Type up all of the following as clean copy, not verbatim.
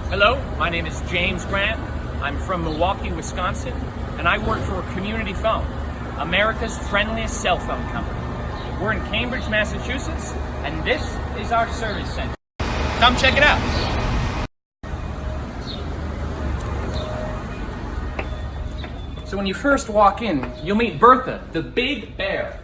Hello, my name is James Grant. I'm from Milwaukee, Wisconsin, and I work for Community Phone, America's friendliest cell phone company. We're in Cambridge, Massachusetts, and this is our service center. Come check it out. So when you first walk in, you'll meet Bertha, the big bear.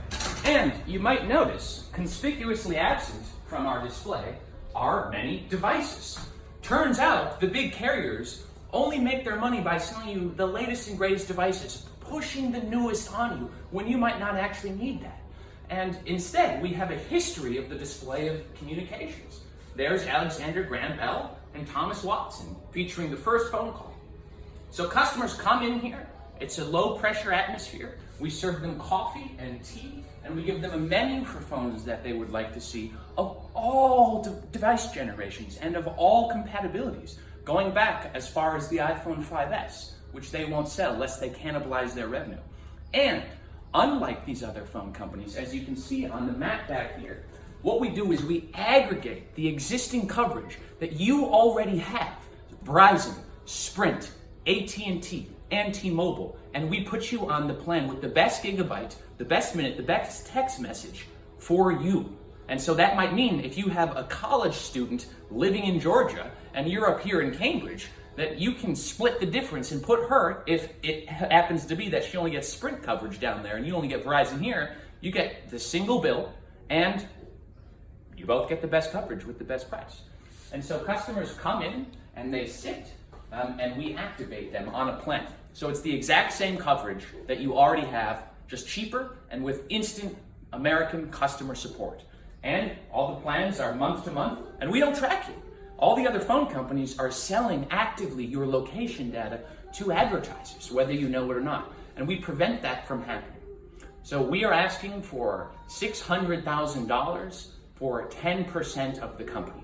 And you might notice, conspicuously absent from our display, are many devices. Turns out the big carriers only make their money by selling you the latest and greatest devices, pushing the newest on you when you might not actually need that. And instead, we have a history of the display of communications. There's Alexander Graham Bell and Thomas Watson featuring the first phone call. So customers come in here, it's a low pressure atmosphere. We serve them coffee and tea, and we give them a menu for phones that they would like to see of all device generations and of all compatibilities, going back as far as the iPhone 5S, which they won't sell lest they cannibalize their revenue. And unlike these other phone companies, as you can see on the map back here, what we do is we aggregate the existing coverage that you already have, Verizon, Sprint, AT&T, and T-Mobile, and we put you on the plan with the best gigabyte, the best minute, the best text message for you. And so that might mean if you have a college student living in Georgia and you're up here in Cambridge, that you can split the difference and put her, if it happens to be that she only gets Sprint coverage down there and you only get Verizon here, you get the single bill and you both get the best coverage with the best price. And so customers come in and they sit and we activate them on a plan. So it's the exact same coverage that you already have, just cheaper and with instant American customer support. And all the plans are month to month, and we don't track you. All the other phone companies are selling actively your location data to advertisers, whether you know it or not. And we prevent that from happening. So we are asking for $600,000 for 10% of the company.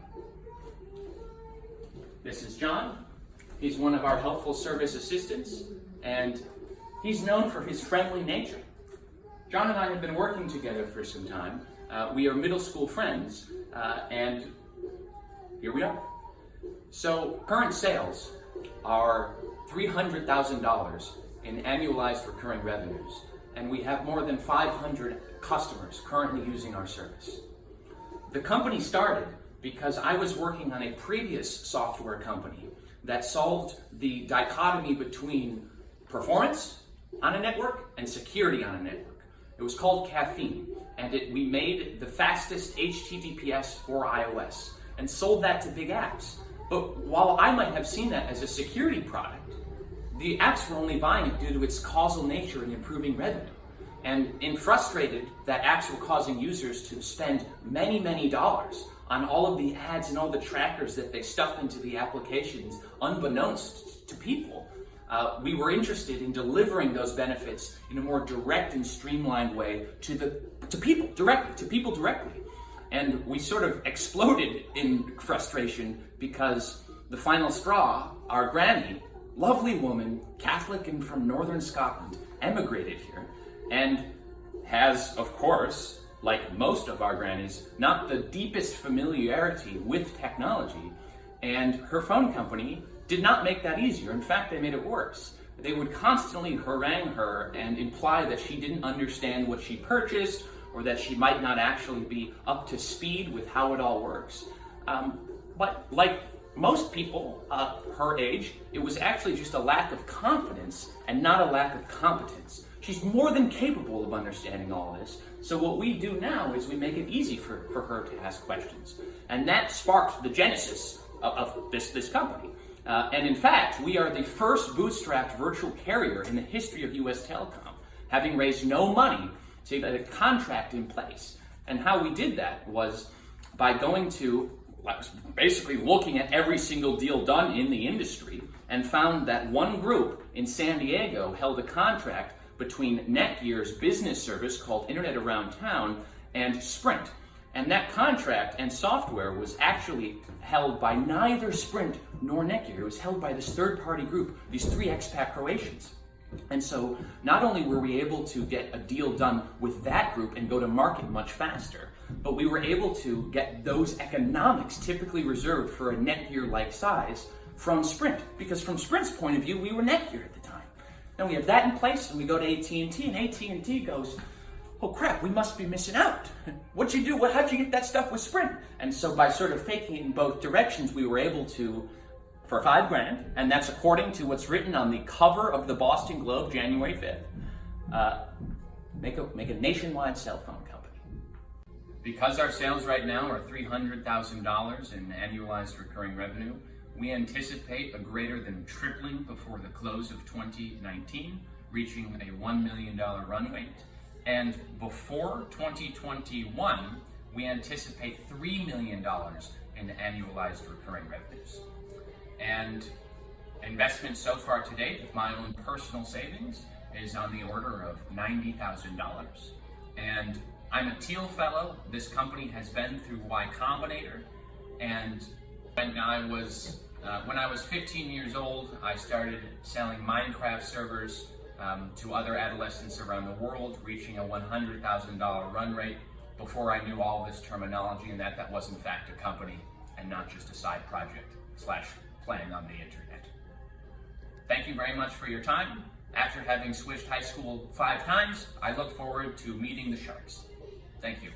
This is John. He's one of our helpful service assistants, and he's known for his friendly nature. John and I have been working together for some time. We are middle school friends, and here we are. So current sales are $300,000 in annualized recurring revenues, and we have more than 500 customers currently using our service. The company started because I was working on a previous software company that solved the dichotomy between performance on a network and security on a network. It was called Caffeine, and we made the fastest HTTPS for iOS and sold that to big apps. But while I might have seen that as a security product, the apps were only buying it due to its causal nature in improving revenue. And in frustrated that apps were causing users to spend many, many dollars on all of the ads and all the trackers that they stuff into the applications unbeknownst to people, we were interested in delivering those benefits in a more direct and streamlined way to people directly. And we sort of exploded in frustration because the final straw, our granny, lovely woman, Catholic and from Northern Scotland, emigrated here and has, of course, like most of our grannies, not the deepest familiarity with technology, and her phone company did not make that easier. In fact, they made it worse. They would constantly harangue her and imply that she didn't understand what she purchased or that she might not actually be up to speed with how it all works. But like most people her age, it was actually just a lack of confidence and not a lack of competence. She's more than capable of understanding all this. So what we do now is we make it easy for her to ask questions. And that sparked the genesis of this company. And in fact, we are the first bootstrapped virtual carrier in the history of US Telecom, having raised no money to get a contract in place. And how we did that was by going to, basically looking at every single deal done in the industry and found that one group in San Diego held a contract between Netgear's business service called Internet Around Town and Sprint. And that contract and software was actually held by neither Sprint nor Netgear. It was held by this third-party group, these three expat Croatians. And so not only were we able to get a deal done with that group and go to market much faster, but we were able to get those economics typically reserved for a Netgear-like size from Sprint, because from Sprint's point of view, we were Netgear at the time. Then we have that in place, and we go to AT&T, and AT&T goes, oh crap, we must be missing out. What'd you do? How'd you get that stuff with Sprint? And so by sort of faking it in both directions, we were able to, for $5,000, and that's according to what's written on the cover of the Boston Globe, January 5th, make a nationwide cell phone company. Because our sales right now are $300,000 in annualized recurring revenue, we anticipate a greater than tripling before the close of 2019, reaching a $1 million run rate. And before 2021, we anticipate $3 million in annualized recurring revenues. And investment so far to date, with my own personal savings, is on the order of $90,000. And I'm a Teal Fellow. This company has been through Y Combinator. And when I was 15 years old, I started selling Minecraft servers to other adolescents around the world, reaching a $100,000 run rate before I knew all this terminology and that was in fact a company and not just a side project / playing on the internet. Thank you very much for your time. After having switched high school 5 times, I look forward to meeting the Sharks. Thank you.